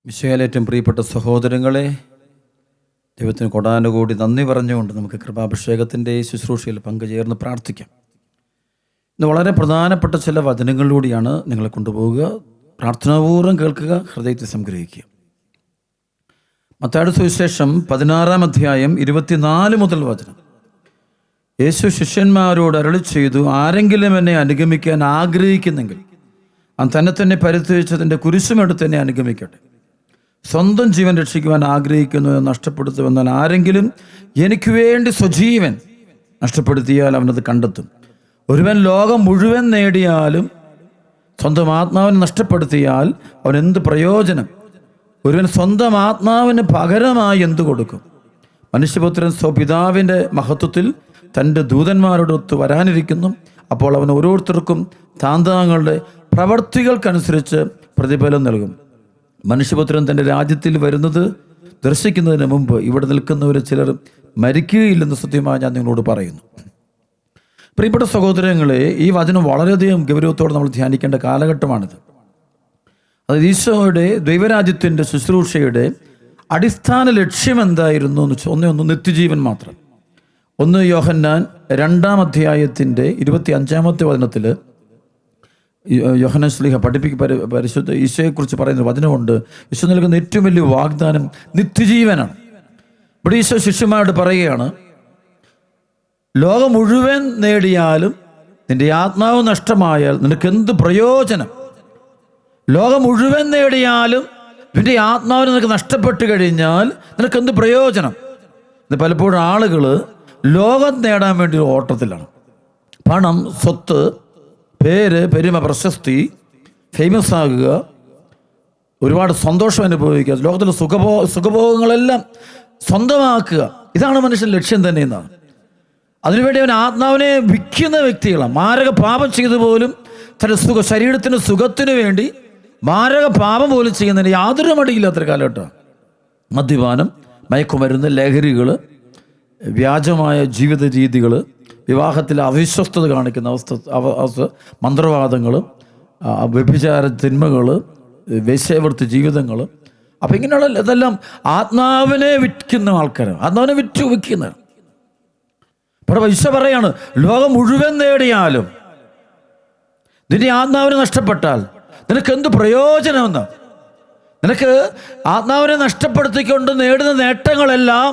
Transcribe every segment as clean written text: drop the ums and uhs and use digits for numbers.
മിശിഹായേൽ പ്രിയപ്പെട്ട സഹോദരങ്ങളെ, ദൈവത്തിന് കൊടാനുകൂടി നന്ദി പറഞ്ഞുകൊണ്ട് നമുക്ക് കൃപാഭിഷേകത്തിൻ്റെ ശുശ്രൂഷയിൽ പങ്കുചേർന്ന് പ്രാർത്ഥിക്കാം. ഇന്ന് വളരെ പ്രധാനപ്പെട്ട ചില വചനങ്ങളിലൂടെയാണ് നിങ്ങളെ കൊണ്ടുപോവുക. പ്രാർത്ഥനാപൂർവ്വം കേൾക്കുക, ഹൃദയത്തെ സംഗ്രഹിക്കുക. മത്തായിയുടെ സുവിശേഷം 16-ാം അധ്യായം 24 മുതൽ വചനം. യേശു ശിഷ്യന്മാരോട് അരുളി ചെയ്തു, ആരെങ്കിലും എന്നെ അനുഗമിക്കാൻ ആഗ്രഹിക്കുന്നെങ്കിൽ അവൻ തന്നെ പരിത്യജിച്ചതിൻ്റെ കുരിശുമെടുത്ത് എന്നെ അനുഗമിക്കട്ടെ. സ്വന്തം ജീവൻ രക്ഷിക്കുവാൻ ആഗ്രഹിക്കുന്നു എന്ന് നഷ്ടപ്പെടുത്തുമെന്നാൽ ആരെങ്കിലും എനിക്ക് വേണ്ടി സ്വജീവൻ നഷ്ടപ്പെടുത്തിയാൽ അവനത് കണ്ടെത്തും. ഒരുവൻ ലോകം മുഴുവൻ നേടിയാലും സ്വന്തം ആത്മാവിനെ നഷ്ടപ്പെടുത്തിയാൽ അവൻ എന്ത് പ്രയോജനം? ഒരുവൻ സ്വന്തം ആത്മാവിന് പകരമായി എന്തു കൊടുക്കും? മനുഷ്യപുത്രൻ സ്വപിതാവിൻ്റെ മഹത്വത്തിൽ തൻ്റെ ദൂതന്മാരോടൊത്ത് വരാനിരിക്കുന്നു. അപ്പോൾ അവൻ ഓരോരുത്തർക്കും താന്താങ്ങളുടെ പ്രവർത്തികൾക്കനുസരിച്ച് പ്രതിഫലം നൽകും. മനുഷ്യപുത്രൻ തൻ്റെ രാജ്യത്തിൽ വരുന്നത് ദർശിക്കുന്നതിന് മുമ്പ് ഇവിടെ നിൽക്കുന്നവർ ചിലർ മരിക്കുകയില്ലെന്ന് സത്യമായി ഞാൻ നിങ്ങളോട് പറയുന്നു. പ്രിയപ്പെട്ട സഹോദരങ്ങളെ, ഈ വചനം വളരെയധികം ഗൗരവത്തോടെ നമ്മൾ ധ്യാനിക്കേണ്ട കാലഘട്ടമാണിത്. അത് ഈശോയുടെ ദൈവരാജ്യത്തിൻ്റെ ശുശ്രൂഷയുടെ അടിസ്ഥാന ലക്ഷ്യം എന്തായിരുന്നു എന്ന് ഒന്ന് നിത്യജീവൻ മാത്രം. 1 യോഹന്നാൻ 2-ാം അധ്യായത്തിൻ്റെ 25-ാമത്തെ വചനത്തിൽ യോഹന്നാൻ ശ്ലീഹ പരിശുദ്ധ ഈശോയെക്കുറിച്ച് പറയുന്ന വചനമുണ്ട്. ഈശോ നൽകുന്ന ഏറ്റവും വലിയ വാഗ്ദാനം നിത്യജീവനാണ്. ഇവിടെ ഈശോ ശിഷ്യന്മാരോട് പറയുകയാണ്, ലോകം മുഴുവൻ നേടിയാലും നിന്റെ ആത്മാവ് നഷ്ടമായാൽ നിനക്ക് എന്ത് പ്രയോജനം? ലോകം മുഴുവൻ നേടിയാലും നിന്റെ ആത്മാവിന് നിനക്ക് നഷ്ടപ്പെട്ട് കഴിഞ്ഞാൽ നിനക്ക് എന്ത് പ്രയോജനം? ഇത് പലപ്പോഴും ആളുകൾ ലോകം നേടാൻ വേണ്ടി ഒരു ഓട്ടത്തിലാണ്. പണം, സ്വത്ത്, പേര്, പെരുമ, പ്രശസ്തി, ഫേമസ് ആകുക, ഒരുപാട് സന്തോഷം അനുഭവിക്കുക, ലോകത്തിലെ സുഖഭോഗങ്ങളെല്ലാം സ്വന്തമാക്കുക, ഇതാണ് മനുഷ്യൻ ലക്ഷ്യം തന്നെ എന്നാണ്. അതിനുവേണ്ടി അവൻ ആത്മാവിനെ വിൽക്കുന്ന വ്യക്തികളാണ്. മാരക പാപം ചെയ്തു പോലും തൻ്റെ ശരീരത്തിന് സുഖത്തിന് വേണ്ടി മാരക പാപം പോലും ചെയ്യുന്നതിന് യാതൊരു മടിയില്ലാത്തൊരു കാലഘട്ടമാണ്. മദ്യപാനം, മയക്കുമരുന്ന്, ലഹരികൾ, വ്യാജമായ ജീവിത രീതികൾ, വിവാഹത്തിൽ അവിശ്വസ്തത കാണിക്കുന്ന അവസ്ഥ, മന്ത്രവാദങ്ങൾ, വ്യഭിചാര തിന്മകൾ, വേശ്യാവൃത്തി ജീവിതങ്ങൾ. അപ്പം ഇങ്ങനെയുള്ള ഇതെല്ലാം ആത്മാവിനെ വിൽക്കുന്ന ആൾക്കാരാണ്, ആത്മാവിനെ വിൽക്കുന്നവർ. ഇവിടെ ഈശോ പറയാണ്, ലോകം മുഴുവൻ നേടിയാലും നിന്റെ ആത്മാവിനെ നഷ്ടപ്പെട്ടാൽ നിനക്ക് എന്ത് പ്രയോജനമെന്ന്? നിനക്ക് ആത്മാവിനെ നഷ്ടപ്പെടുത്തിക്കൊണ്ട് നേടുന്ന നേട്ടങ്ങളെല്ലാം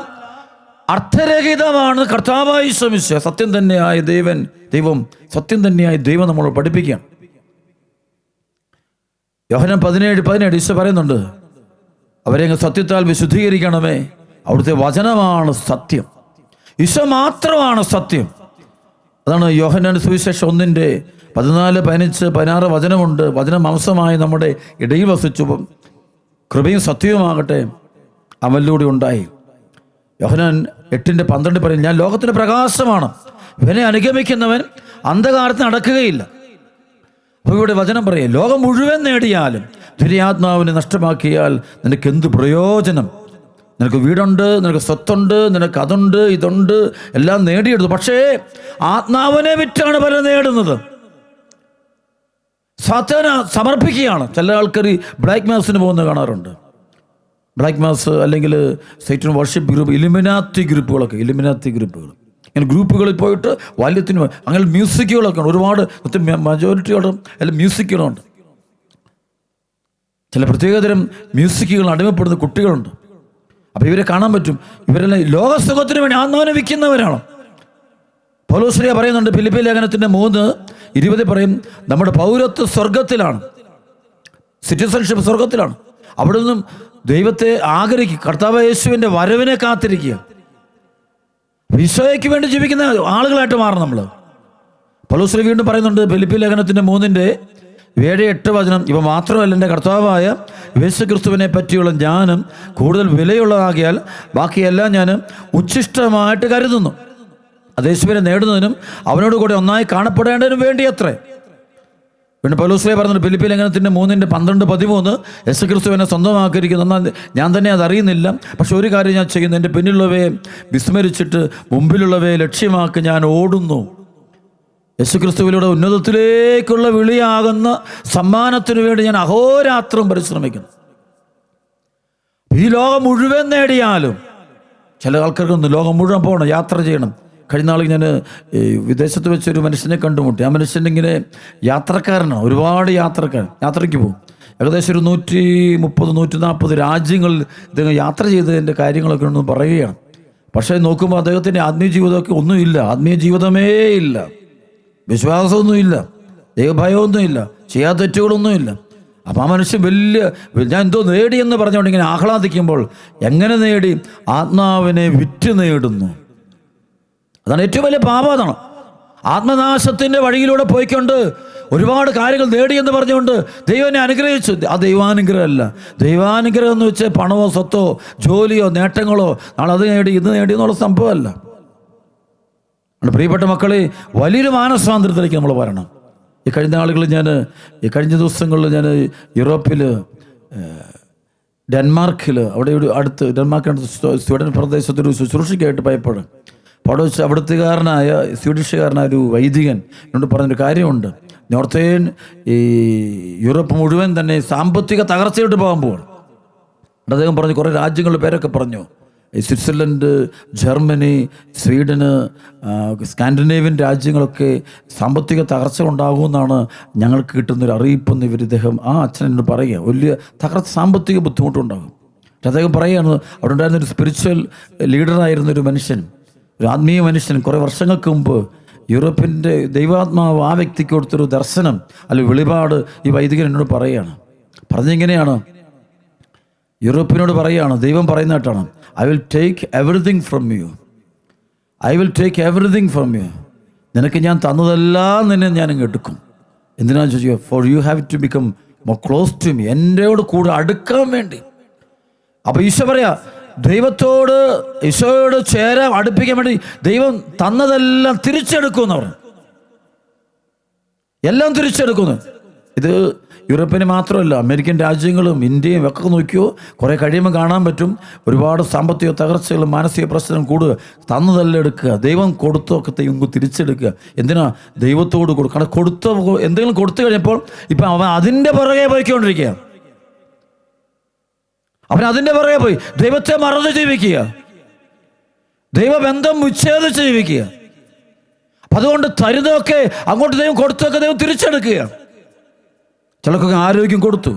അർത്ഥരഹിതമാണ്. കർത്താവായി ശ്രമിച്ച സത്യം തന്നെയായ ദൈവം സത്യം തന്നെയായ ദൈവം നമ്മളോട് പഠിപ്പിക്കുകയാണ്. യോഹന്നാൻ 17:17 ഈശോ പറയുന്നുണ്ട്, അവരെ സത്യത്താൽ വിശുദ്ധീകരിക്കണമേ, അവിടുത്തെ വചനമാണ് സത്യം. ഈശോ മാത്രമാണ് സത്യം. അതാണ് യോഹന്നാൻ സുവിശേഷം 1:14, 15, 16 വചനമുണ്ട്. വചനം മാംസമായി നമ്മുടെ ഇടയിൽ വസിച്ചു, കൃപയും സത്യവുമാകട്ടെ അവനിലൂടെ ഉണ്ടായി. യോഹന്നാൻ 8:12 പറയും, ഞാൻ ലോകത്തിൻ്റെ പ്രകാശമാണ്, ഇവനെ അനുഗമിക്കുന്നവൻ അന്ധകാരത്തിൽ നടക്കുകയില്ല. അപ്പോൾ ഇവിടെ വചനം പറയും, ലോകം മുഴുവൻ നേടിയാലും ദുര്യാത്മാവിനെ നഷ്ടമാക്കിയാൽ നിനക്ക് എന്ത് പ്രയോജനം? നിനക്ക് വീടുണ്ട്, നിനക്ക് സ്വത്തുണ്ട്, നിനക്ക് അതുണ്ട്, ഇതുണ്ട്, എല്ലാം നേടിയെടുത്തു. പക്ഷേ ആത്മാവിനെ വിറ്റാണ് പലരും നേടുന്നത്. സാത്താന സമർപ്പിക്കുകയാണ്. ചില ആൾക്കാർ ബ്ലാക്ക് മാസിന് പോകുന്നത് കാണാറുണ്ട്. ബ്ലാക്ക് മാസ് അല്ലെങ്കിൽ സൈറ്റൻ വർഷിപ്പ് ഗ്രൂപ്പ്, ഇലുമിനാത്തി ഗ്രൂപ്പുകൾ, ഇങ്ങനെ ഗ്രൂപ്പുകളിൽ പോയിട്ട് വാല്യത്തിന് അങ്ങനെ മ്യൂസിക്കുകളൊക്കെ ഉണ്ട്. ഒരുപാട് മജോറിറ്റിയോടും എല്ലാം മ്യൂസിക്കുകളുണ്ട്. ചില പ്രത്യേകതരം മ്യൂസിക്കുകൾ അടിമപ്പെടുന്ന കുട്ടികളുണ്ട്. അപ്പോൾ ഇവരെ കാണാൻ പറ്റും. ഇവരെല്ലാം ലോകസുഖത്തിന് വേണ്ടി ആത്മാവിനെ വിൽക്കുന്നവരാണ്. പൗലോസ് പറയുന്നുണ്ട്, ഫിലിപ്പിയ ലേഖനത്തിൻ്റെ 3:20 പറയും, നമ്മുടെ പൗരത്വ സ്വർഗത്തിലാണ്, സിറ്റിസൺഷിപ്പ് സ്വർഗത്തിലാണ്. അവിടെ നിന്നും ദൈവത്തെ ആഗ്രഹിക്കുക, കർത്താവ് യേശുവിൻ്റെ വരവിനെ കാത്തിരിക്കുക, ഈശോയ്ക്ക് വേണ്ടി ജീവിക്കുന്ന ആളുകളായിട്ട് മാറണം നമ്മൾ. പൗലോസ് വീണ്ടും പറയുന്നുണ്ട് ഫിലിപ്പിയ ലേഖനത്തിൻ്റെ 3:7-8 വചനം, ഇവ മാത്രമല്ല എൻ്റെ കർത്താവായ യേശുക്രിസ്തുവിനെ പറ്റിയുള്ള ജ്ഞാനം കൂടുതൽ വിലയുള്ളതാകിയാൽ ബാക്കിയെല്ലാം ഞാൻ ഉച്ഛിഷ്ടമായിട്ട് കരുതുന്നു. അത് യേശുവിനെ നേടുന്നതിനും അവനോട് കൂടെ ഒന്നായി കാണപ്പെടേണ്ടതിനും വേണ്ടി അത്രേ. പിന്നെ പൗലോസ് പറഞ്ഞിട്ട് ഫിലിപ്പിയ ലേഖനത്തിൻ്റെ 3:12-13, യേശുക്രിസ്തുവിനെ സ്വന്തമാക്കിയിരിക്കുന്നു. എന്നാൽ ഞാൻ തന്നെ അതറിയുന്നില്ല. പക്ഷെ ഒരു കാര്യം ഞാൻ ചെയ്യുന്നു, എൻ്റെ പിന്നിലുള്ളവയെ വിസ്മരിച്ചിട്ട് മുമ്പിലുള്ളവയെ ലക്ഷ്യമാക്കി ഞാൻ ഓടുന്നു. യേശുക്രിസ്തുവിലൂടെ ഉന്നതത്തിലേക്കുള്ള വിളിയാകുന്ന സമ്മാനത്തിനു വേണ്ടി ഞാൻ അഹോരാത്രം പരിശ്രമിക്കുന്നു. ഈ ലോകം മുഴുവൻ നേടിയാലും ചില ആൾക്കാർക്കൊന്ന് ലോകം മുഴുവൻ പോകണം, യാത്ര ചെയ്യണം. കഴിഞ്ഞ നാൾ ഞാൻ വിദേശത്ത് വെച്ചൊരു മനുഷ്യനെ കണ്ടുമുട്ടി. ആ മനുഷ്യൻ ഇങ്ങനെ യാത്രക്കാരനാണ്, ഒരുപാട് യാത്രയ്ക്ക് പോകും. ഏകദേശം ഒരു 130-140 രാജ്യങ്ങളിൽ ഇദ്ദേഹം യാത്ര ചെയ്തതിൻ്റെ കാര്യങ്ങളൊക്കെ ഒന്ന് പറയുകയാണ്. പക്ഷേ നോക്കുമ്പോൾ അദ്ദേഹത്തിൻ്റെ ആത്മീയ ജീവിതമൊക്കെ ഒന്നുമില്ല, ആത്മീയ ജീവിതമേ ഇല്ല, വിശ്വാസമൊന്നുമില്ല, ദൈവഭയമൊന്നുമില്ല, ചെയ്യാത്ത തെറ്റുകളൊന്നുമില്ല. അപ്പം ആ മനുഷ്യൻ ഞാൻ എന്തോ നേടിയെന്ന് പറഞ്ഞുകൊണ്ട് ഇങ്ങനെ ആഹ്ലാദിക്കുമ്പോൾ എങ്ങനെ നേടി? ആത്മാവിനെ വിറ്റ് നേടുന്നു. അതാണ് ഏറ്റവും വലിയ പാപം. അതാണ് ആത്മനാശത്തിൻ്റെ വഴിയിലൂടെ പോയിക്കൊണ്ട് ഒരുപാട് കാര്യങ്ങൾ നേടിയെന്ന് പറഞ്ഞുകൊണ്ട് ദൈവനെ അനുഗ്രഹിച്ചു. ആ ദൈവാനുഗ്രഹമല്ല. ദൈവാനുഗ്രഹം എന്ന് വെച്ചാൽ പണമോ സ്വത്തോ ജോലിയോ നേട്ടങ്ങളോ നാളെ അത് നേടി ഇത് നേടി എന്നുള്ള സംഭവമല്ല. പ്രിയപ്പെട്ട മക്കളെ, വലിയൊരു മാനസാന്തരത്തിലേക്ക് നമ്മൾ വരണം. ഈ കഴിഞ്ഞ ദിവസങ്ങളിൽ ഞാൻ യൂറോപ്പിൽ ഡെൻമാർക്കിൽ അവിടെ ഒരു അടുത്ത് ഡെൻമാർക്കിനടുത്ത് സ്വീഡൻ പ്രദേശത്തൊരു ശുശ്രൂഷയ്ക്കായിട്ട് പോയപ്പോൾ അവിടെ വെച്ച് അവിടുത്തുകാരനായ സ്വീഡിഷുകാരനായ ഒരു വൈദികൻ എന്നോട് പറഞ്ഞൊരു കാര്യമുണ്ട്. നോർത്തേൺ ഈ യൂറോപ്പ് മുഴുവൻ തന്നെ സാമ്പത്തിക തകർച്ചയോട്ട് പോകാൻ പോവാണ്. അദ്ദേഹം പറഞ്ഞു, കുറേ രാജ്യങ്ങളുടെ പേരൊക്കെ പറഞ്ഞു. സ്വിറ്റ്സർലൻഡ്, ജർമ്മനി, സ്വീഡന്, സ്കാൻഡിനേവിയൻ രാജ്യങ്ങളൊക്കെ സാമ്പത്തിക തകർച്ച ഉണ്ടാകുമെന്നാണ് ഞങ്ങൾക്ക് കിട്ടുന്നൊരു അറിയിപ്പെന്ന് ഇദ്ദേഹം ആ അച്ഛൻ എന്നോട് പറയുക. വലിയ സാമ്പത്തിക ബുദ്ധിമുട്ടുണ്ടാകും. അദ്ദേഹം പറയുകയാണ്, അവിടെ ഉണ്ടായിരുന്നൊരു സ്പിരിച്വൽ ലീഡറായിരുന്നൊരു മനുഷ്യൻ, ഒരു ആത്മീയ മനുഷ്യൻ, കുറേ വർഷങ്ങൾക്ക് മുമ്പ് യൂറോപ്പിൻ്റെ ദൈവാത്മാവ് ആ വ്യക്തിക്ക് കൊടുത്തൊരു ദർശനം അല്ലെങ്കിൽ വെളിപാട് ഈ വൈദികൻ എന്നോട് പറയുകയാണ്. പറഞ്ഞിങ്ങനെയാണ്, യൂറോപ്പിനോട് പറയുകയാണ്, ദൈവം പറയുന്നതായിട്ടാണ്, I will take everything from you, I will take everything from you. നിനക്ക് ഞാൻ തന്നതെല്ലാം നിന്നെ ഞാനിങ്ങ് എടുക്കും. എന്തിനാണെന്ന് ചോദിക്കുക, for you have to become more close to me, എന്നോട് കൂടെ അടുക്കാൻ വേണ്ടി. അപ്പോൾ ഈശോ പറയാ, ഈശോയോട് അടുപ്പിക്കാൻ വേണ്ടി ദൈവം തന്നതെല്ലാം തിരിച്ചെടുക്കുമെന്ന് പറഞ്ഞു. എല്ലാം തിരിച്ചെടുക്കുന്നു. ഇത് യൂറോപ്പിന് മാത്രമല്ല, അമേരിക്കൻ രാജ്യങ്ങളും ഇന്ത്യയും ഒക്കെ നോക്കിയോ കുറേ കഴിയുമ്പോൾ കാണാൻ പറ്റും. ഒരുപാട് സാമ്പത്തിക തകർച്ചകളും മാനസിക പ്രശ്നം കൂടുക. തന്നതെല്ലാം എടുക്കുക, ദൈവം കൊടുത്തൊക്കെ ദൈവം തിരിച്ചെടുക്കുക. എന്തിനാ? ദൈവത്തോട് കൊടുക്കുക. കാരണം എന്തെങ്കിലും കൊടുത്തു കഴിഞ്ഞപ്പോൾ ഇപ്പം അവൻ അതിൻ്റെ പുറകെ പോയിക്കൊണ്ടിരിക്കുക. അവൻ അതിൻ്റെ പുറകെ പോയി ദൈവത്തെ മറന്ന് ജീവിക്കുക, ദൈവബന്ധം വിച്ഛേദിച്ച് ജീവിക്കുക. അപ്പം അതുകൊണ്ട് തരുന്നതൊക്കെ അങ്ങോട്ട് ദൈവം കൊടുത്തൊക്കെ ദൈവം തിരിച്ചെടുക്കുക. ചിലർക്കൊക്കെ ആരോഗ്യം കൊടുത്തു,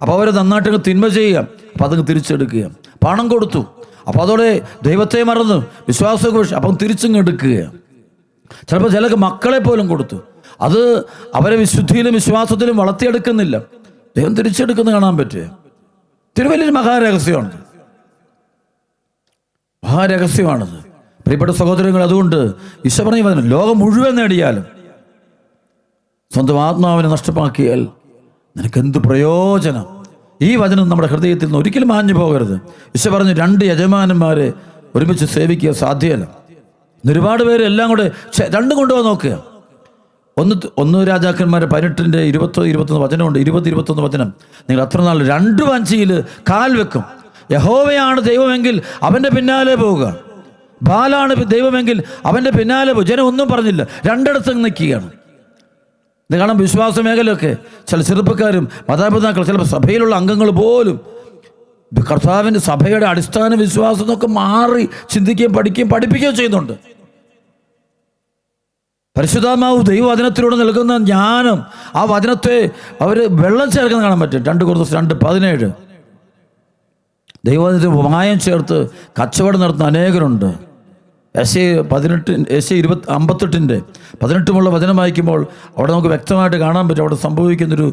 അപ്പോൾ അവർ നന്നായിട്ടൊക്കെ തിന്മ ചെയ്യുക, അപ്പം അതങ്ങ് തിരിച്ചെടുക്കുക. പണം കൊടുത്തു, അപ്പോൾ അതോടെ ദൈവത്തെ മറന്ന് വിശ്വാസമൊക്കെ അപ്പം തിരിച്ചങ്ങ് എടുക്കുക. ചിലപ്പോൾ ചിലർക്ക് മക്കളെ പോലും കൊടുത്തു, അത് അവരെ വിശുദ്ധിയിലും വിശ്വാസത്തിലും വളർത്തിയെടുക്കുന്നില്ല, ദൈവം തിരിച്ചെടുക്കുന്നത് കാണാൻ പറ്റുക. വലിയൊരു മഹാരഹസ്യമാണത് പ്രിയപ്പെട്ട സഹോദരങ്ങൾ. അതുകൊണ്ട് ഈശോ പറഞ്ഞു, ലോകം മുഴുവൻ നേടിയാലും സ്വന്തം ആത്മാവിനെ നഷ്ടമാക്കിയാൽ നിനക്കെന്ത് പ്രയോജനം? ഈ വചനം നമ്മുടെ ഹൃദയത്തിൽ നിന്ന് ഒരിക്കലും മാഞ്ഞു പോകരുത്. ഈശോ പറഞ്ഞു, 2 യജമാനന്മാരെ ഒരുമിച്ച് സേവിക്കുക സാധ്യമല്ല. ഒരുപാട് പേര് എല്ലാം കൂടെ രണ്ടും കൊണ്ടുപോകാൻ നോക്കുക. ഒന്ന് രാജാക്കന്മാരെ 18-20-21 വചനമുണ്ട്. 20-21 വചനം, നിങ്ങൾ അത്ര നാൾ 2 വഞ്ചിയിൽ കാൽ വെക്കും. യഹോവയാണ് ദൈവമെങ്കിൽ അവൻ്റെ പിന്നാലെ പോവുക, ബാലാണ് ദൈവമെങ്കിൽ അവൻ്റെ പിന്നാലെ പോകും. ജനം ഒന്നും പറഞ്ഞില്ല, 2 നിൽക്കുകയാണ്. ഇത് കാണാം. വിശ്വാസ മേഖലയൊക്കെ ചില ചെറുപ്പക്കാരും മാതാപിതാക്കൾ, ചിലപ്പോൾ സഭയിലുള്ള അംഗങ്ങൾ പോലും കർത്താവിൻ്റെ സഭയുടെ അടിസ്ഥാന വിശ്വാസം എന്നൊക്കെ മാറി ചിന്തിക്കുകയും പഠിപ്പിക്കുകയും ചെയ്യുന്നുണ്ട്. പരിശുദ്ധാത്മാവ് ദൈവവചനത്തിലൂടെ നൽകുന്ന ജ്ഞാനം, ആ വചനത്തെ അവർ വെള്ളം ചേർക്കുന്ന കാണാൻ പറ്റും. 2 കൊരിന്ത്യർ 2:17 ദൈവവചനത്തിൽ മായം ചേർത്ത് കച്ചവടം നടത്തുന്ന അനേകരുണ്ട്. യെശയ്യാ 58:18 വചനം വായിക്കുമ്പോൾ അവിടെ നമുക്ക് വ്യക്തമായിട്ട് കാണാൻ പറ്റും. അവിടെ സംഭവിക്കുന്നൊരു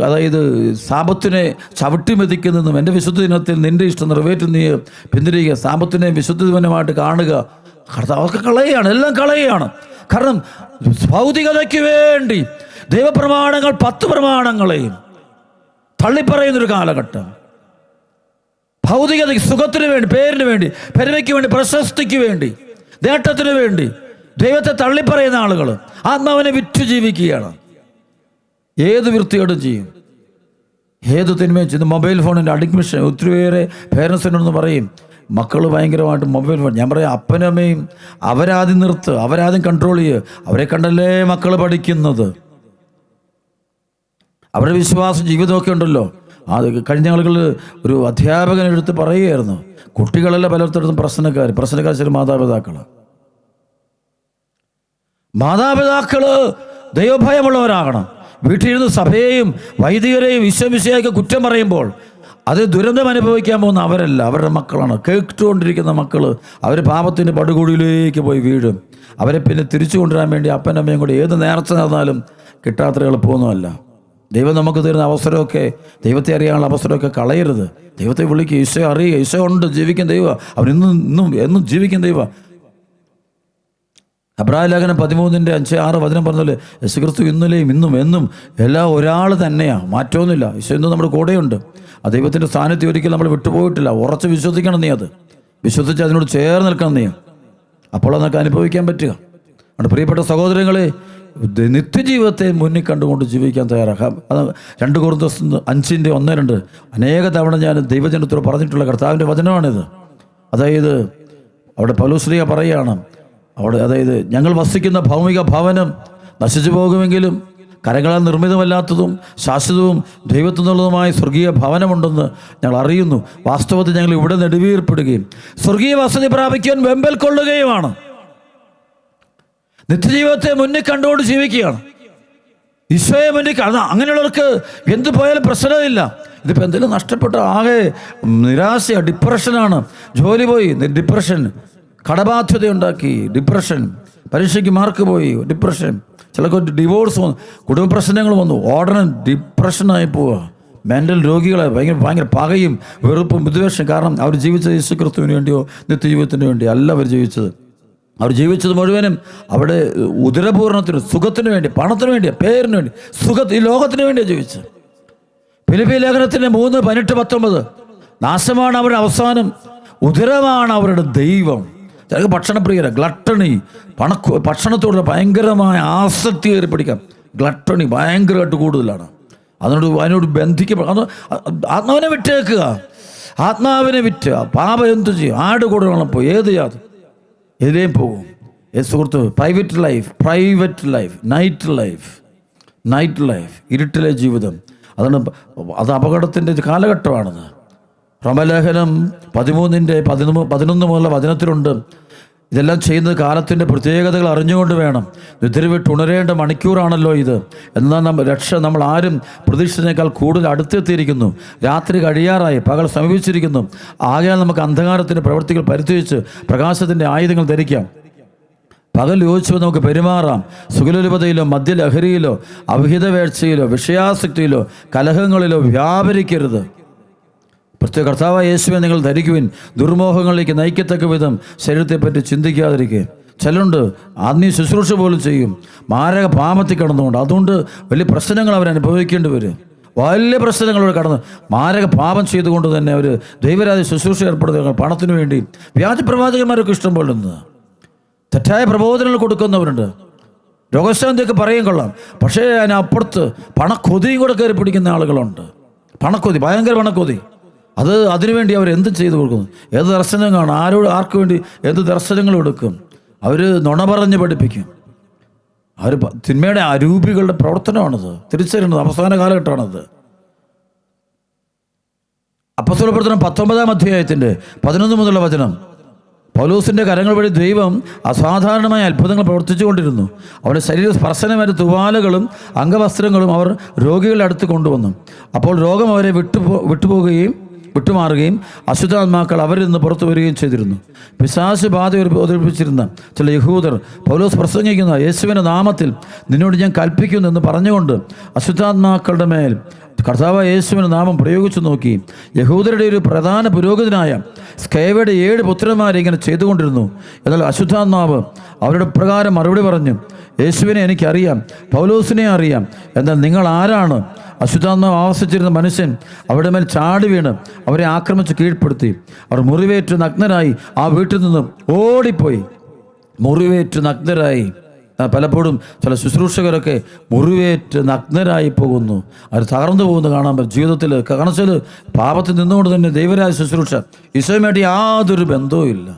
അതായത് സാപത്തിനെ ചവിട്ടി മെതിക്കുന്നതും എൻ്റെ വിശുദ്ധ ദിനത്തിൽ നിൻ്റെ ഇഷ്ടം നിറവേറ്റുന്ന നീ പിന്തിരിയുക, സാപത്തിനെ വിശുദ്ധ ദിനമായിട്ട് കാണുക. അവർക്ക് കളയുകയാണ്, എല്ലാം കളയുകയാണ്. കാരണം ഭൗതികതയ്ക്ക് വേണ്ടി ദൈവപ്രമാണങ്ങൾ 10 പ്രമാണങ്ങളെയും തള്ളിപ്പറയുന്നൊരു കാലഘട്ടം. ഭൗതികതയ്ക്ക്, സുഖത്തിന് വേണ്ടി, പേരിന് വേണ്ടി, പെരുമയ്ക്ക് വേണ്ടി, പ്രശസ്തിക്ക് വേണ്ടി, നേട്ടത്തിന് വേണ്ടി ദൈവത്തെ തള്ളിപ്പറയുന്ന ആളുകൾ ആത്മാവിനെ വിറ്റു ജീവിക്കുകയാണ്. ഏത് വൃത്തിയോടും ചെയ്യും, ഏത് തിന്മയും ചെയ്യുന്നു. മൊബൈൽ ഫോണിൻ്റെ അഡിക്ഷൻ ഒത്തിരിയേറെ പേരൻസിനോടൊന്ന് പറയും, മക്കൾ ഭയങ്കരമായിട്ട് മൊബൈൽ ഫോൺ. ഞാൻ പറയാം, അപ്പനും അമ്മയും അവരാദ്യം നിർത്ത്, അവരാദ്യം കൺട്രോൾ ചെയ്യുക. അവരെ കണ്ടല്ലേ മക്കൾ പഠിക്കുന്നത്. അവരുടെ വിശ്വാസം ജീവിതമൊക്കെ ഉണ്ടല്ലോ, അത് കഴിഞ്ഞ ആളുകളിൽ ഒരു അധ്യാപകൻ എടുത്ത് പറയുകയായിരുന്നു, കുട്ടികളല്ല പലയിടത്തും പ്രശ്നക്കാർ ചില മാതാപിതാക്കൾ ദൈവഭയമുള്ളവരാകണം. വീട്ടിലിരുന്ന് സഭയെയും വൈദികരെയും വിശ്വമിശിഹായ്ക്ക് കുറ്റം പറയുമ്പോൾ അത് ദുരന്തം അനുഭവിക്കാൻ പോകുന്ന അവരല്ല, അവരുടെ മക്കളാണ്. കേട്ടുകൊണ്ടിരിക്കുന്ന മക്കൾ അവർ പാപത്തിൻ്റെ പടുകുഴിയിലേക്ക് പോയി വീഴും. അവരെ പിന്നെ തിരിച്ചു കൊണ്ടുവരാൻ വേണ്ടി അപ്പനമ്മയും കൂടി ഏത് നേർച്ച നടന്നാലും കിട്ടാത്ര എളുപ്പമൊന്നുമല്ല. ദൈവം നമുക്ക് തരുന്ന അവസരമൊക്കെ, ദൈവത്തെ അറിയാനുള്ള അവസരമൊക്കെ കളയരുത്. ദൈവത്തെ വിളിക്കുക, ഈശോ അറിയുക, ഈശോ ഉണ്ട്, ജീവിക്കുന്ന ദൈവം, അവൻ എന്നും ജീവിക്കുന്ന ദൈവം. എബ്രായ ലേഖനം 13:5-6 വചനം പറഞ്ഞാൽ യേശുക്രിസ്തു ഇന്നലെയും ഇന്നും എന്നും എല്ലാം ഒരാൾ തന്നെയാണ്, മാറ്റമൊന്നുമില്ല. ഈശോ ഇന്നും നമ്മുടെ കൂടെയുണ്ട്. ആ ദൈവത്തിൻ്റെ സ്ഥാനത്ത് ഒരിക്കലും നമ്മൾ വിട്ടുപോയിട്ടില്ല. ഉറച്ച് വിശ്വസിക്കണം, നീ അത് വിശ്വസിച്ച് അതിനോട് ചേർന്ന് നിൽക്കണം നീ, അപ്പോൾ അതൊക്കെ അനുഭവിക്കാൻ പറ്റുക. അതുകൊണ്ട് പ്രിയപ്പെട്ട സഹോദരങ്ങളെ, നിത്യജീവിതത്തെ മുന്നിൽ കണ്ടുകൊണ്ട് ജീവിക്കാൻ തയ്യാറാക്കാം. അത് 2 കൊരിന്ത്യർ 5:1-2 അനേക തവണ ഞാൻ ദൈവജനത്തോട് പറഞ്ഞിട്ടുള്ള കർത്താവിൻ്റെ വചനമാണിത്. അതായത് അവിടെ പൗലോസ് പറയുകയാണ്, അതായത് ഞങ്ങൾ വസിക്കുന്ന ഭൗമിക ഭവനം നശിച്ചു പോകുമെങ്കിലും കരങ്ങളാൽ നിർമ്മിതമല്ലാത്തതും ശാശ്വതവും ദൈവത്തിൽ നിന്നുള്ളതുമായ സ്വർഗീയ ഭവനമുണ്ടെന്ന് ഞങ്ങൾ അറിയുന്നു. വാസ്തവത്തിൽ ഞങ്ങൾ ഇവിടെ നെടുവീർപ്പെടുകയും സ്വർഗീയ വസതി പ്രാപിക്കാൻ വെമ്പൽ കൊള്ളുകയുമാണ്. നിത്യജീവിതത്തെ മുന്നിൽ കണ്ടുകൊണ്ട് ജീവിക്കുകയാണ്, ഈശോയെ മുന്നിൽ. അങ്ങനെയുള്ളവർക്ക് എന്ത് പോയാലും പ്രശ്നമില്ല. ഇതിപ്പോൾ എന്തെങ്കിലും നഷ്ടപ്പെട്ട ആകെ നിരാശയാണ്, ഡിപ്രഷനാണ്. ജോലി പോയി ഡിപ്രഷൻ, കടബാധ്യതയുണ്ടാക്കി ഡിപ്രഷൻ, പരീക്ഷയ്ക്ക് മാർക്ക് പോയി ഡിപ്രഷൻ, ചിലർക്ക് ഡിവോഴ്സ് വന്നു, കുടുംബ പ്രശ്നങ്ങൾ വന്നു, ഉടനെ ഡിപ്രഷനായി പോവുക. മെൻ്റൽ രോഗികളെ ഭയങ്കര പകയും വെറുപ്പും വിദ്വേഷം. കാരണം അവർ ജീവിച്ചത് യേശുക്രിസ്തുവിന് വേണ്ടിയോ നിത്യജീവിതത്തിന് വേണ്ടിയോ അല്ല അവർ ജീവിച്ചത്. അവർ ജീവിച്ചത് മുഴുവനും അവിടെ ഉദരപൂർണത്തിന്, സുഖത്തിന് വേണ്ടി, പണത്തിന് വേണ്ടി, പേരിന് വേണ്ടി, ഈ ലോകത്തിന് വേണ്ടിയാണ് ജീവിച്ചത്. ഫിലിപ്പി ലേഖനത്തിൻ്റെ 3:18-19 നാശമാണ് അവരുടെ അവസാനം, ഉദരമാണ് അവരുടെ ദൈവം. ചിലർക്ക് ഭക്ഷണപ്രിയര, ഗ്ലട്ടണി, ഭക്ഷണത്തോടുള്ള ഭയങ്കരമായ ആസക്തി കയറി പിടിക്കാം. ഗ്ലട്ടണി ഭയങ്കരമായിട്ട് കൂടുതലാണ്. അതിനോട് ബന്ധിക്കപ്പെടും. ആത്മാവിനെ വിറ്റേക്കുക, ആത്മാവിനെ വിറ്റ് പാപം എന്തു ചെയ്യും? ആട് കൂടെ പോയി ഏത് യാത് എതിലേയും പോകും. സുഹൃത്ത്, പ്രൈവറ്റ് ലൈഫ്, നൈറ്റ് ലൈഫ്, ഇരുട്ടിലെ ജീവിതം, അത് അപകടത്തിൻ്റെ കാലഘട്ടമാണത്. റോമലേഖനം 13:11 മുതലുള്ള വചനത്തിലുണ്ട്, ഇതെല്ലാം ചെയ്യുന്നത് കാലത്തിൻ്റെ പ്രത്യേകതകൾ അറിഞ്ഞുകൊണ്ട് വേണം. നിദ്ര വിട്ട് ഉണരേണ്ട മണിക്കൂറാണല്ലോ ഇത്. എന്നാൽ നമ്മൾ ആരും പ്രതീക്ഷിച്ചതിനേക്കാൾ കൂടുതൽ അടുത്തെത്തിയിരിക്കുന്നു. രാത്രി കഴിയാറായി, പകൽ സമീപിച്ചിരിക്കുന്നു. ആകയാൽ നമുക്ക് അന്ധകാരത്തിൻ്റെ പ്രവൃത്തികൾ പരിത്യജിച്ച് പ്രകാശത്തിൻ്റെ ആയുധങ്ങൾ ധരിക്കാം. പകൽ യോജിച്ചപ്പോൾ നമുക്ക് പെരുമാറാം. സുഖലോലുപതയിലോ മദ്യലഹരിയിലോ അവിഹിത വേഴ്ചയിലോ വിഷയാസക്തിയിലോ കലഹങ്ങളിലോ വ്യാപരിക്കരുത്. പ്രത്യേക കർത്താവായ യേശുവെ നിങ്ങൾ ധരിക്കുവിൻ. ദുർമോഹങ്ങളിലേക്ക് നയിക്കത്തക്ക വിധം ശരീരത്തെപ്പറ്റി ചിന്തിക്കാതിരിക്കുക. ചിലരുണ്ട് ആത്മീയ ശുശ്രൂഷ പോലും ചെയ്യും, മാരക പാപത്തിൽ കടന്നുകൊണ്ട്. അതുകൊണ്ട് വലിയ പ്രശ്നങ്ങൾ അവർ അനുഭവിക്കേണ്ടി വരും. വലിയ പ്രശ്നങ്ങളോട് കടന്ന് മാരക പാപം ചെയ്തുകൊണ്ട് തന്നെ അവർ ദൈവരാജ്യ ശുശ്രൂഷ ഏർപ്പെടുത്തുക. പണത്തിനു വേണ്ടി വ്യാജ പ്രവാചകന്മാരൊക്കെ ഇഷ്ടം പോലെ നിന്ന് തെറ്റായ പ്രബോധനങ്ങൾ കൊടുക്കുന്നവരുണ്ട്. രോഗശാന്തിയൊക്കെ പറയും കൊള്ളാം, പക്ഷേ അതിനപ്പുറത്ത് പണക്കൊതിയും കൂടെ കയറി പിടിക്കുന്ന ആളുകളുണ്ട്. പണക്കൊതി, ഭയങ്കര പണക്കൊതി. അതിനുവേണ്ടി അവർ എന്ത് ചെയ്തു കൊടുക്കുന്നു? ഏത് ദർശനം കാണും, ആർക്ക് വേണ്ടി എന്ത് ദർശനങ്ങൾ എടുക്കും? അവർ നുണ പറഞ്ഞ് പഠിപ്പിക്കും. അവർ തിന്മയുടെ അരൂപികളുടെ പ്രവർത്തനമാണത്. തിരിച്ചറിയുന്നത് അവസാന കാലഘട്ടമാണത്. അപ്പോസ്തല പ്രവർത്തനം 19-ാം അധ്യായത്തിൻ്റെ 11 മുതലുള്ള വചനം, പൗലോസിൻ്റെ കരങ്ങൾ വഴി ദൈവം അസാധാരണമായ അത്ഭുതങ്ങൾ പ്രവർത്തിച്ചു കൊണ്ടിരുന്നു. അവരുടെ ശരീര സ്പർശനമേറ്റ തുവാലകളും അംഗവസ്ത്രങ്ങളും അവർ രോഗികളുടെ അടുത്ത് കൊണ്ടുവന്നു. അപ്പോൾ രോഗം അവരെ വിട്ടുമാറുകയും അശുദ്ധാത്മാക്കൾ അവരിൽ നിന്ന് പുറത്തു വരികയും ചെയ്തിരുന്നു. പിശാച് ബാധ അവതരിപ്പിച്ചിരുന്ന ചില യഹൂദർ പൗലോസ് പ്രസംഗിക്കുന്ന യേശുവിൻ്റെ നാമത്തിൽ നിന്നോട് ഞാൻ കൽപ്പിക്കുന്നു എന്ന് പറഞ്ഞുകൊണ്ട് അശുദ്ധാത്മാക്കളുടെ മേൽ കർത്താവായ യേശുവിൻ്റെ നാമം പ്രയോഗിച്ചു നോക്കി. യഹൂദരുടെ ഒരു പ്രധാന പുരോഹിതനായ സ്കേവയുടെ 7 പുത്രന്മാരെ ഇങ്ങനെ ചെയ്തുകൊണ്ടിരുന്നു. എന്നാൽ അശുദ്ധാത്മാവ് അവരുടെ പ്രകാരം മറുപടി പറഞ്ഞു, യേശുവിനെ എനിക്കറിയാം, പൗലോസിനെ അറിയാം, എന്നാൽ നിങ്ങൾ ആരാണ്? അശുദ്ധാത്മാവ് ആവസിച്ചിരുന്ന മനുഷ്യൻ അവരുടെ മേൽ ചാടി വീണ് അവരെ ആക്രമിച്ച് കീഴ്പ്പെടുത്തി. അവർ മുറിവേറ്റ് നഗ്നരായി ആ വീട്ടിൽ നിന്നും ഓടിപ്പോയി. മുറിവേറ്റ് നഗ്നരായി. പലപ്പോഴും ചില ശുശ്രൂഷകരൊക്കെ മുറിവേറ്റ് നഗ്നരായി പോകുന്നു. അവർ തകർന്നു പോകുന്നു കാണാൻ പറ്റും ജീവിതത്തിൽ. കാണിച്ചാൽ പാപത്തിൽ നിന്നുകൊണ്ട് തന്നെ ദൈവരായ ശുശ്രൂഷ ഈശോയുമായിട്ട് യാതൊരു ബന്ധവും ഇല്ല.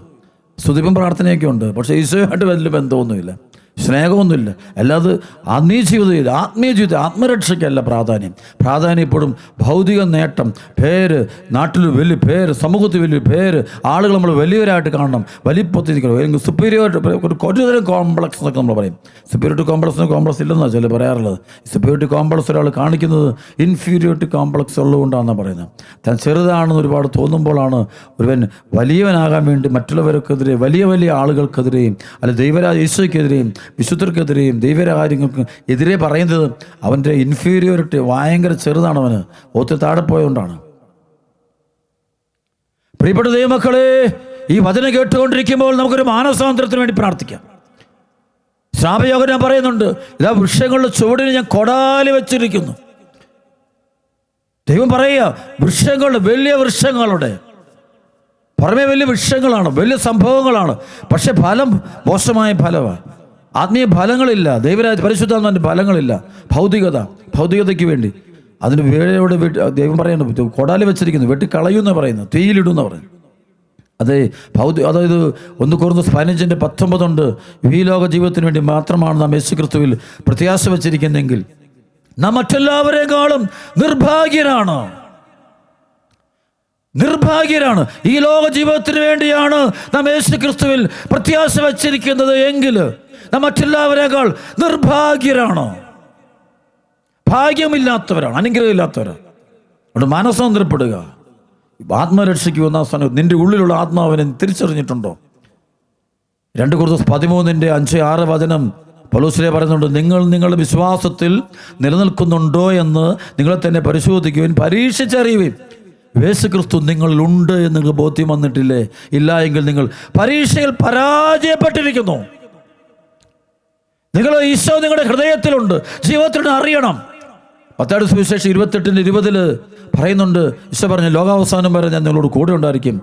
സ്തുതിപ്പും പ്രാർത്ഥനയൊക്കെ ഉണ്ട്, പക്ഷേ ഈശോയുമായിട്ട് വലിയ ബന്ധമൊന്നുമില്ല. സ്നേഹമൊന്നുമില്ല. അല്ലാതെ ആത്മീയ ജീവിതം ആത്മരക്ഷയ്ക്കല്ല പ്രാധാന്യം ഇപ്പോഴും ഭൗതിക നേട്ടം, പേര്, നാട്ടിൽ വലിയ പേര്, സമൂഹത്തിൽ വലിയ പേര്, ആളുകൾ നമ്മൾ വലിയവരായിട്ട് കാണണം, വലിപ്പത്തിരിക്കണം, അല്ലെങ്കിൽ ഒരുതരം കോംപ്ലക്സ് എന്നൊക്കെ നമ്മൾ പറയും. സുപ്പീരിയോറിറ്റി കോംപ്ലക്സ് ഇല്ലെന്നാണ് ചില പറയാറുള്ളത്. സുപ്പീരിയോറിറ്റി കോംപ്ലക്സ് ഒരാൾ കാണിക്കുന്നത് ഇൻഫീരിയോറിറ്റി കോംപ്ലക്സ് ഉള്ളതുകൊണ്ടാണെന്നാണ് പറയുന്നത്. താൻ ചെറുതാണെന്ന് ഒരുപാട് തോന്നുമ്പോഴാണ് ഒരുവൻ വലിയവനാകാൻ വേണ്ടി മറ്റുള്ളവർക്കെതിരെ, വലിയ ആളുകൾക്കെതിരെയും അല്ലെ ദൈവരാജ ഈശോയ്ക്കെതിരെയും വിശുദ്ധർക്കെതിരെയും ദൈവകാര്യങ്ങൾക്ക് എതിരെ പറയുന്നത്. അവൻ്റെ ഇൻഫീരിയോറിറ്റി ഭയങ്കര ചെറുതാണ്, അവന് ഒത്തിരി താഴെ പോയതുകൊണ്ടാണ്. പ്രിയപ്പെട്ട ദൈവമക്കളെ, ഈ വചനം കേട്ടുകൊണ്ടിരിക്കുമ്പോൾ നമുക്കൊരു മാനസാന്തരത്തിന് വേണ്ടി പ്രാർത്ഥിക്കാം. ശ്രാപയോഗം പറയുന്നുണ്ട്, ഇതാ വൃക്ഷങ്ങളുടെ ചുവടിന് ഞാൻ കൊടാലി വെച്ചിരിക്കുന്നു. ദൈവം പറയുക, വലിയ വൃക്ഷങ്ങളുടെ പുറമേ വലിയ വൃക്ഷങ്ങളാണ്, വലിയ സംഭവങ്ങളാണ്, പക്ഷെ ഫലം മോശമായ ഫലമാണ്. ആത്മീയ ഫലങ്ങളില്ല, പരിശുദ്ധാത്മാവിൻ്റെ ഫലങ്ങളില്ല. ഭൗതികതയ്ക്ക് വേണ്ടി അതിന് വേഴയോട് ദൈവം പറയുന്നത് കൊടാലി വെച്ചിരിക്കുന്നു, വെട്ടിക്കളയുമെന്ന് പറയുന്നത്, തീയിലിടുമെന്ന് പറയുന്നത്. അതായത് 1 കൊരിന്ത്യർ 15:19 ഈ ലോക ജീവിതത്തിന് വേണ്ടി മാത്രമാണ് നാം യേശുക്രിസ്തുവിൽ പ്രത്യാശ വച്ചിരിക്കുന്നെങ്കിൽ നാം മറ്റെല്ലാവരെക്കാളും നിർഭാഗ്യരാണ്. ഈ ലോക ജീവിതത്തിന് വേണ്ടിയാണ് നാം യേശുക്രിസ്തുവിൽ പ്രത്യാശ വച്ചിരിക്കുന്നത് എങ്കിൽ നാം മറ്റെല്ലാവരേക്കാൾ നിർഭാഗ്യരാണ്, ഭാഗ്യമില്ലാത്തവരാണ്, അനുഗ്രഹമില്ലാത്തവരാണ്. അതുകൊണ്ട് മാനസാന്തരപ്പെടുക. ആത്മരക്ഷയ്ക്ക് ഒന്നാം സ്ഥാനം. നിന്റെ ഉള്ളിലുള്ള ആത്മാവിനെ തിരിച്ചറിഞ്ഞിട്ടുണ്ടോ? 2 കൊരിന്ത്യർ 13:5-6 വചനം പൗലോസ് പറയുന്നുണ്ട്, നിങ്ങൾ നിങ്ങളുടെ വിശ്വാസത്തിൽ നിലനിൽക്കുന്നുണ്ടോ എന്ന് നിങ്ങളെ തന്നെ പരിശോധിക്കുവാൻ, പരീക്ഷിച്ചറിയുകയും യേശുക്രിസ്തു നിങ്ങളിലുണ്ട് എന്ന് നിങ്ങൾക്ക് ബോധ്യം വന്നിട്ടില്ലേ? ഇല്ല എങ്കിൽ നിങ്ങൾ പരീക്ഷയിൽ പരാജയപ്പെട്ടിരിക്കുന്നു. ഈശോ നിങ്ങളുടെ ഹൃദയത്തിലുണ്ട്, ജീവിതത്തിൽ അറിയണം. മത്തായിയുടെ സുവിശേഷം 28:20 പറയുന്നുണ്ട്, ഈശോ പറഞ്ഞു, ലോകാവസാനം വരെ ഞാൻ നിങ്ങളോട് കൂടെ ഉണ്ടായിരിക്കും.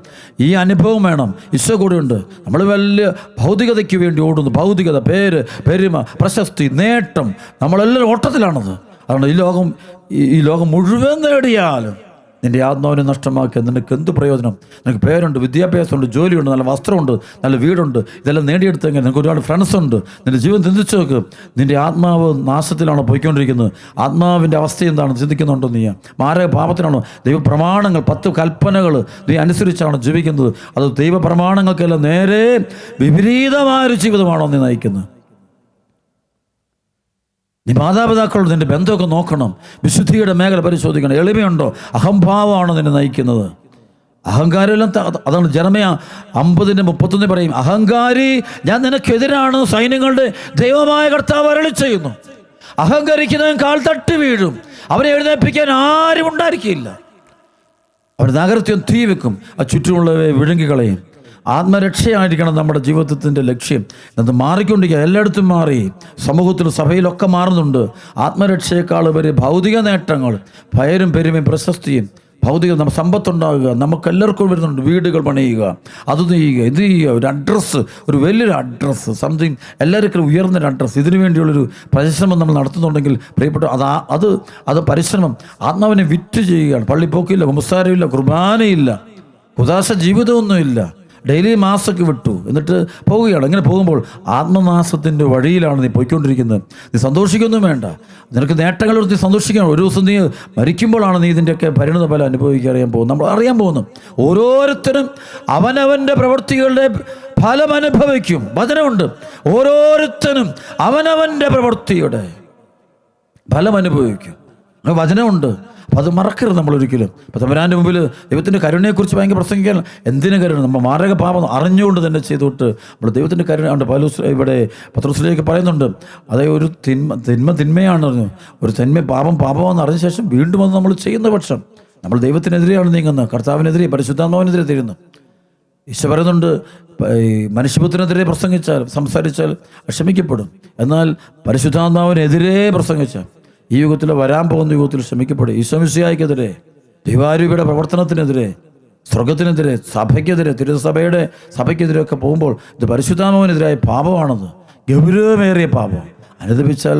ഈ അനുഭവം വേണം. ഈശോ കൂടെയുണ്ട്. നമ്മൾ വലിയ ഭൗതികതയ്ക്ക് വേണ്ടി ഓടുന്നു. ഭൗതികത, പേര്, പെരുമ, പ്രശസ്തി, നേട്ടം, നമ്മളെല്ലാവരും ഓട്ടത്തിലാണത്. അതുകൊണ്ട് ഈ ലോകം മുഴുവൻ നേടിയാലും നിൻ്റെ ആത്മാവിനെ നഷ്ടമാക്കിയാൽ നിനക്ക് എന്ത് പ്രയോജനം? നിനക്ക് പേരുണ്ട്, വിദ്യാഭ്യാസമുണ്ട്, ജോലിയുണ്ട്, നല്ല വസ്ത്രമുണ്ട്, നല്ല വീടുണ്ട്, ഇതെല്ലാം നേടിയെടുത്തെങ്കിൽ നിനക്ക് ഒരുപാട് ഫ്രണ്ട്സുണ്ട്. നിൻ്റെ ജീവിതം ചിന്തിച്ചു നോക്ക്. നിൻ്റെ ആത്മാവ് നാശത്തിലാണോ പോയിക്കൊണ്ടിരിക്കുന്നത്? ആത്മാവിൻ്റെ അവസ്ഥ എന്താണ് ചിന്തിക്കുന്നുണ്ടോ? നീ മാരക പാപത്തിനാണോ? ദൈവപ്രമാണങ്ങൾ 10 കൽപ്പനകൾ നീ അനുസരിച്ചാണോ ജീവിക്കുന്നത്? അത് ദൈവപ്രമാണങ്ങൾക്കെല്ലാം നേരെ വിപരീതമായൊരു ജീവിതമാണോ നീ നയിക്കുന്നത്? നീ മാതാപിതാക്കളോട് നിൻ്റെ ബന്ധമൊക്കെ നോക്കണം. വിശുദ്ധിയുടെ മേഖല പരിശോധിക്കണം. എളിമയുണ്ടോ? അഹംഭാവമാണോ നിന്നെ നയിക്കുന്നത്? അഹങ്കാരമെല്ലാം അതാണ് ജെറമ്യാ 50:31 പറയും, അഹങ്കാരി, ഞാൻ നിനക്കെതിരാണ് സൈന്യങ്ങളുടെ ദൈവമായ കർത്താവ് അരുളി ചെയ്യുന്നു. അഹങ്കരിക്കുന്നവൻ കാൽ തട്ടി വീഴും, അവനെ എഴുന്നേൽപ്പിക്കാൻ ആരും ഉണ്ടായിരിക്കില്ല. അവൻ നഗരത്തിൽ തീ വെക്കും, ചുറ്റുമുള്ളവയെ വിഴുങ്ങിക്കളയും. ആത്മരക്ഷയായിരിക്കണം നമ്മുടെ ജീവിതത്തിൻ്റെ ലക്ഷ്യം. അത് മാറിക്കൊണ്ടിരിക്കുക, എല്ലായിടത്തും മാറി, സമൂഹത്തിലും സഭയിലൊക്കെ മാറുന്നുണ്ട്. ആത്മരക്ഷയേക്കാൾ ഉപരി ഭൗതിക നേട്ടങ്ങൾ, പേരും പെരുമയും പ്രശസ്തിയും, ഭൗതിക സമ്പത്തുണ്ടാകുക, നമുക്കെല്ലാവർക്കും വരുന്നുണ്ട്. വീടുകൾ പണിയുക, അത് ചെയ്യുക, ഇത് ചെയ്യുക, ഒരു അഡ്രസ്സ്, ഒരു വലിയൊരു അഡ്രസ്സ്, സംതിങ്, എല്ലാവർക്കും ഉയർന്നൊരു അഡ്രസ്സ്, ഇതിനു വേണ്ടിയുള്ളൊരു പരിശ്രമം നമ്മൾ നടത്തുന്നുണ്ടെങ്കിൽ പ്രിയപ്പെട്ട അത് പരിശ്രമം ആത്മാവിനെ വിറ്റ് ചെയ്യുകയാണ്. പള്ളിപ്പോക്കില്ല, കുമ്പസാരമില്ല, കുർബാനയില്ല, കുദാശ ജീവിതമൊന്നുമില്ല, ഡെയിലി മാസൊക്കെ വിട്ടു എന്നിട്ട് പോവുകയാണ്. അങ്ങനെ പോകുമ്പോൾ ആത്മനാശത്തിൻ്റെ വഴിയിലാണ് നീ പോയിക്കൊണ്ടിരിക്കുന്നത്. നീ സന്തോഷിക്കൊന്നും വേണ്ട. നിനക്ക് നേട്ടങ്ങളെടുത്ത് സന്തോഷിക്കണം. ഒരു ദിവസം നീ മരിക്കുമ്പോഴാണ് നീ ഇതിൻ്റെയൊക്കെ പരിണിത ഫലം നമ്മൾ അറിയാൻ പോകുന്നു. ഓരോരുത്തരും അവനവൻ്റെ പ്രവൃത്തികളുടെ ഫലം അനുഭവിക്കും. വചനമുണ്ട്, ഓരോരുത്തരും അവനവൻ്റെ പ്രവൃത്തിയുടെ ഫലം അനുഭവിക്കും. വചനമുണ്ട്. അപ്പോൾ അത് മറക്കരുത് നമ്മളൊരിക്കലും. അപ്പോൾ തമ്പുരാൻ്റെ മുമ്പിൽ ദൈവത്തിൻ്റെ കരുണയെക്കുറിച്ച് ഭയങ്കര പ്രസംഗിക്കാൻ, എന്തിനു കരുണ? നമ്മൾ മാരക പാപം അറിഞ്ഞുകൊണ്ട് തന്നെ ചെയ്തിട്ട് നമ്മൾ ദൈവത്തിൻ്റെ കരുണ ഉണ്ട്. പൗലോസ് ഇവിടെ പത്രോസിലേക്ക് പറയുന്നുണ്ട്, അതായത് ഒരു തിന്മയാണ് പറഞ്ഞു. ഒരു പാപമാണെന്ന് അറിഞ്ഞ ശേഷം വീണ്ടും അത് നമ്മൾ ചെയ്യുന്ന പക്ഷം നമ്മൾ ദൈവത്തിനെതിരെയാണ് നീങ്ങുന്നത്, കർത്താവിനെതിരെ, പരിശുദ്ധാത്മാവിനെതിരെ തീരുന്നു. ഈശോ പറയുന്നുണ്ട്, മനുഷ്യപുത്രനെതിരെ സംസാരിച്ചാൽ ക്ഷമിക്കപ്പെടും, എന്നാൽ പരിശുദ്ധാത്മാവിനെതിരെ പ്രസംഗിച്ചാൽ ഈ യുഗത്തിൽ, വരാൻ പോകുന്ന യുഗത്തിൽ ക്ഷമിക്കപ്പെടും. ഈശോമിശിഹായ്ക്കെതിരെ, ദൈവാരൂപിയുടെ പ്രവർത്തനത്തിനെതിരെ, സ്വർഗത്തിനെതിരെ, സഭയ്ക്കെതിരെ, തിരുസഭയുടെ സഭയ്ക്കെതിരെയൊക്കെ പോകുമ്പോൾ ഇത് പരിശുദ്ധാത്മാവിനെതിരായ പാപമാണത്, ഗൗരവമേറിയ പാപം. അനുദപിച്ചാൽ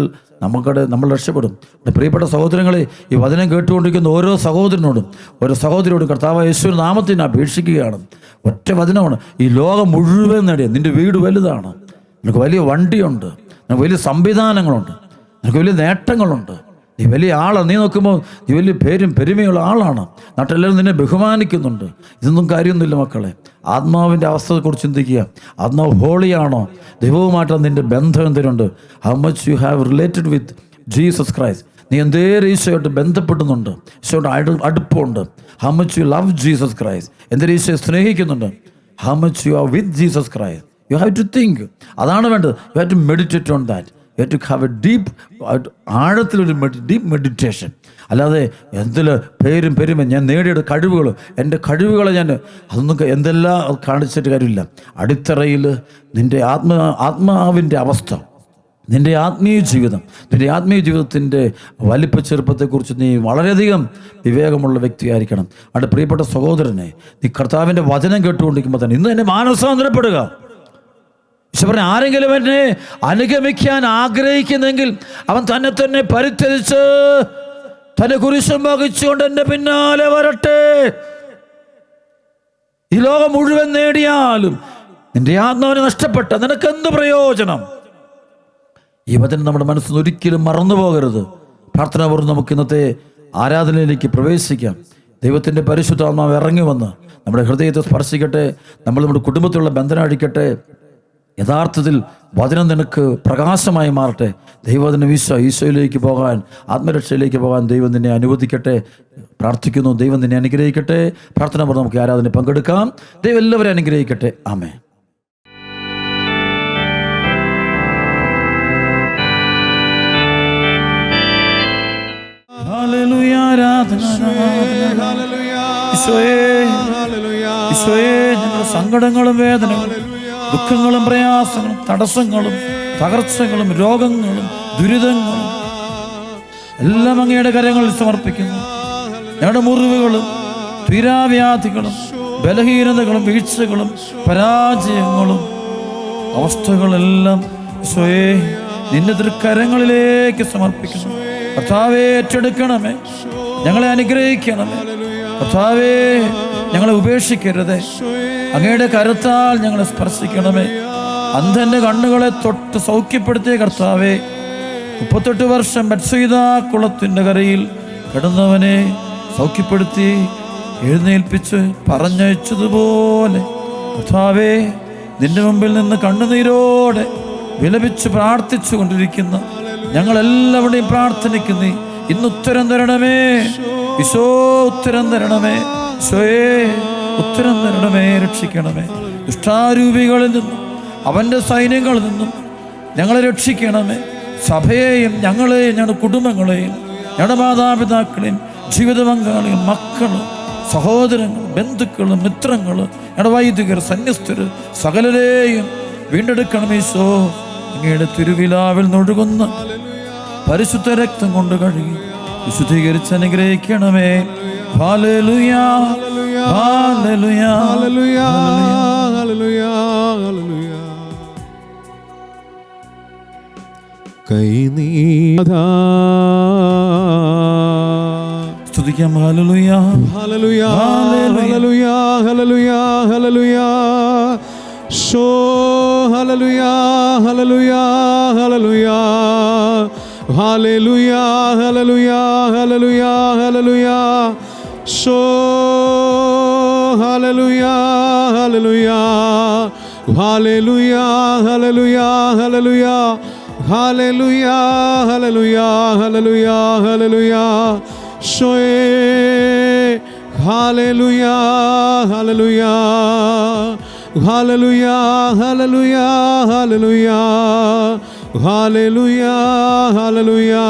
നമ്മൾ രക്ഷപ്പെടും. പ്രിയപ്പെട്ട സഹോദരങ്ങളെ, ഈ വചനം കേട്ടുകൊണ്ടിരിക്കുന്ന ഓരോ സഹോദരനോടും ഓരോ സഹോദരിയോടും കർത്താവായ യേശുവിൻ നാമത്തിൽ അപേക്ഷിക്കുകയാണ്. ഒറ്റ വചനമാണ്. ഈ ലോകം മുഴുവൻ നേടിയ, നിൻ്റെ വീട് വലുതാണ്, നിനക്ക് വലിയ വണ്ടിയുണ്ട്, നിനക്ക് വലിയ സംവിധാനങ്ങളുണ്ട്, നിനക്ക് വലിയ നേട്ടങ്ങളുണ്ട്, നീ വലിയ ആളാണ്. നീ നോക്കുമ്പോൾ നീ വലിയ പേരും പെരുമയുള്ള ആളാണ്, നാട്ടിലെല്ലാവരും നിന്നെ ബഹുമാനിക്കുന്നുണ്ട്. ഇതൊന്നും കാര്യമൊന്നുമില്ല മക്കളെ. ആത്മാവിൻ്റെ അവസ്ഥയെക്കുറിച്ച് ചിന്തിക്കുക. ആത്മാവ് ഹോളിയാണോ? ദൈവവുമായിട്ട് നിൻ്റെ ബന്ധം എന്തിനുണ്ട്? How much you have related with Jesus Christ. നീ എന്തേലും ഈശോയായിട്ട് ബന്ധപ്പെടുന്നുണ്ട്, ഈശോയുടെ അടുപ്പമുണ്ട്. How much you love Jesus Christ. എന്തേലും ഈശോയെ സ്നേഹിക്കുന്നുണ്ട്. How much you are with Jesus Christ. You have to think. അതാണ് വേണ്ടത്. You have to meditate on that. You have to have a deep, ആഴത്തിലൊരു ഡീപ്പ് മെഡിറ്റേഷൻ. അല്ലാതെ എന്തിൽ പേരും പെരുമ, ഞാൻ നേടിയ കഴിവുകൾ, എൻ്റെ കഴിവുകളെ അതൊന്നും എന്തെല്ലാം കാണിച്ചിട്ട് കാര്യമില്ല. അടിത്തറയിൽ നിൻ്റെ ആത്മാവിൻ്റെ അവസ്ഥ, നിൻ്റെ ആത്മീയ ജീവിതത്തിൻ്റെ വലിപ്പ ചെറുപ്പത്തെക്കുറിച്ച് നീ വളരെയധികം വിവേകമുള്ള വ്യക്തിയായിരിക്കണം. അവിടെ പ്രിയപ്പെട്ട സഹോദരനെ, നീ കർത്താവിൻ്റെ വചനം കേട്ടുകൊണ്ടിരിക്കുമ്പോൾ തന്നെ ഇന്ന് എന്നെ മാനസാന്തരപ്പെടുക. ഈശോ പറഞ്ഞ, ആരെങ്കിലും എന്നെ അനുഗമിക്കാൻ ആഗ്രഹിക്കുന്നെങ്കിൽ അവൻ തന്നെ പരിത്യജിച്ച് തന്നെ കുരിശും വഹിച്ചുകൊണ്ട് എൻ്റെ പിന്നാലെ വരട്ടെ. ഈ ലോകം മുഴുവൻ നേടിയാലും നിന്റെ ആത്മാവിനെ നഷ്ടപ്പെട്ട നിനക്കെന്ത് പ്രയോജനം? ഈ വചനം നമ്മുടെ മനസ്സിൽ നിന്ന് ഒരിക്കലും മറന്നു പോകരുത്. പ്രാർത്ഥനാപൂർവ്വം നമുക്ക് ഇന്നത്തെ ആരാധനയിലേക്ക് പ്രവേശിക്കാം. ദൈവത്തിൻ്റെ പരിശുദ്ധാത്മാവ് ഇറങ്ങി വന്ന് നമ്മുടെ ഹൃദയത്തെ സ്പർശിക്കട്ടെ. നമ്മുടെ കുടുംബത്തിലുള്ള ബന്ധനം അഴിക്കട്ടെ. യഥാർത്ഥത്തിൽ വചനം നിനക്ക് പ്രകാശമായി മാറട്ടെ. ദൈവത്തിൻ്റെ ഈശോയിലേക്ക് പോകാൻ, ആത്മരക്ഷയിലേക്ക് പോകാൻ ദൈവം നിന്നെ അനുവദിക്കട്ടെ. പ്രാർത്ഥിക്കുന്നു. ദൈവം നിന്നെ അനുഗ്രഹിക്കട്ടെ. പ്രാർത്ഥനാപൂർവ്വം നമുക്ക് ആരാധന പങ്കെടുക്കാം. ദൈവം എല്ലാവരെയും അനുഗ്രഹിക്കട്ടെ. ആമേൻ. ഞങ്ങളുടെ സങ്കടങ്ങളും വേദനകളും ദുഃഖങ്ങളും പ്രയാസങ്ങളും തടസ്സങ്ങളും തകർച്ചകളും രോഗങ്ങളും ദുരിതങ്ങളും എല്ലാം അങ്ങയുടെ കരങ്ങളിൽ സമർപ്പിക്കുന്നു. ഞങ്ങളുടെ മുറിവുകളും തീരാവ്യാധികളും ബലഹീനതകളും വീഴ്ചകളും പരാജയങ്ങളും അവസ്ഥകളെല്ലാം ഈശോയെ നിന്റെ തൃക്കരങ്ങളിലേക്ക് സമർപ്പിക്കുന്നു. കർത്താവേ, ഏറ്റെടുക്കണമേ, ഞങ്ങളെ അനുഗ്രഹിക്കണമേ. കർത്താവേ, ഞങ്ങളെ ഉപേക്ഷിക്കരുതേ. അങ്ങയുടെ കരുത്താൽ ഞങ്ങളെ സ്പർശിക്കണമേ. അന്ധന്റെ കണ്ണുകളെ തൊട്ട് സൗഖ്യപ്പെടുത്തിയ കർത്താവേ, 38 വർഷം ബത്സയിദാ കുളത്തിൻ്റെ കരയിൽ കിടന്നവനെ സൗഖ്യപ്പെടുത്തി എഴുന്നേൽപ്പിച്ച് പറഞ്ഞയച്ചതുപോലെ കർത്താവേ, നിന്റെ മുമ്പിൽ നിന്ന് കണ്ണുനീരോടെ വിലപിച്ച് പ്രാർത്ഥിച്ചു കൊണ്ടിരിക്കുന്ന ഞങ്ങളെല്ലാവരുടെയും പ്രാർത്ഥനയ്ക്ക് ഇന്ന് ഉത്തരം തരണമേ. ഈശോ, ഉത്തരം തരണമേ. ഈശോയെ, ഉത്തരം തരണമേ. രക്ഷിക്കണമേ. ദുഷ്ടാരൂപികളിൽ നിന്നും അവൻ്റെ സൈന്യങ്ങളിൽ നിന്നും ഞങ്ങളെ രക്ഷിക്കണമേ. സഭയെയും ഞങ്ങളെയും ഞങ്ങളുടെ കുടുംബങ്ങളെയും ഞങ്ങളുടെ മാതാപിതാക്കളെയും ജീവിത പങ്കാളികളും മക്കളും സഹോദരങ്ങളും ബന്ധുക്കളും മിത്രങ്ങളും ഞങ്ങളുടെ വൈദികർ സന്യസ്തർ സകലരെയും വീണ്ടെടുക്കണം. ഈശോ, അങ്ങയുടെ തിരുവിലാവിൽ നൊഴുകുന്ന പരിശുദ്ധ രക്തം കൊണ്ട് കഴുകി വിശുദ്ധീകരിച്ച് അനുഗ്രഹിക്കണമേ. ഹല്ലേലൂയാ, ഹല്ലേലൂയാ, ഹല്ലേലൂയാ, ഹല്ലേലൂയാ, ഹല്ലേലൂയാ. കൈനീതാ സ്തുതിക്കാം. ഹല്ലേലൂയാ, ഹല്ലേലൂയാ, ഹല്ലേലൂയാ, ഹല്ലേലൂയാ, ഹല്ലേലൂയാ. ശോ, ഹല്ലേലൂയാ, ഹല്ലേലൂയാ, ഹല്ലേലൂയാ, ഹല്ലേലൂയാ, ഹല്ലേലൂയാ, ഹല്ലേലൂയാ, ഹല്ലേലൂയാ. ശോ, ഹല്ലേലൂയാ, ഹല്ലേലൂയാ, ഹല്ലേലൂയാ, ഹല്ലേലൂയാ, ഹല്ലേലൂയാ, ഹല്ലേലൂയാ, ഹല്ലേലൂയാ, ഹല്ലേലൂയാ, ഹല്ലേലൂയാ. ശോയേ, ഹല്ലേലൂയാ, ഹല്ലേലൂയാ, ഹല്ലേലൂയാ, ഹല്ലേലൂയാ, ഹല്ലേലൂയാ, ഹല്ലേലൂയാ, ഹല്ലേലൂയാ.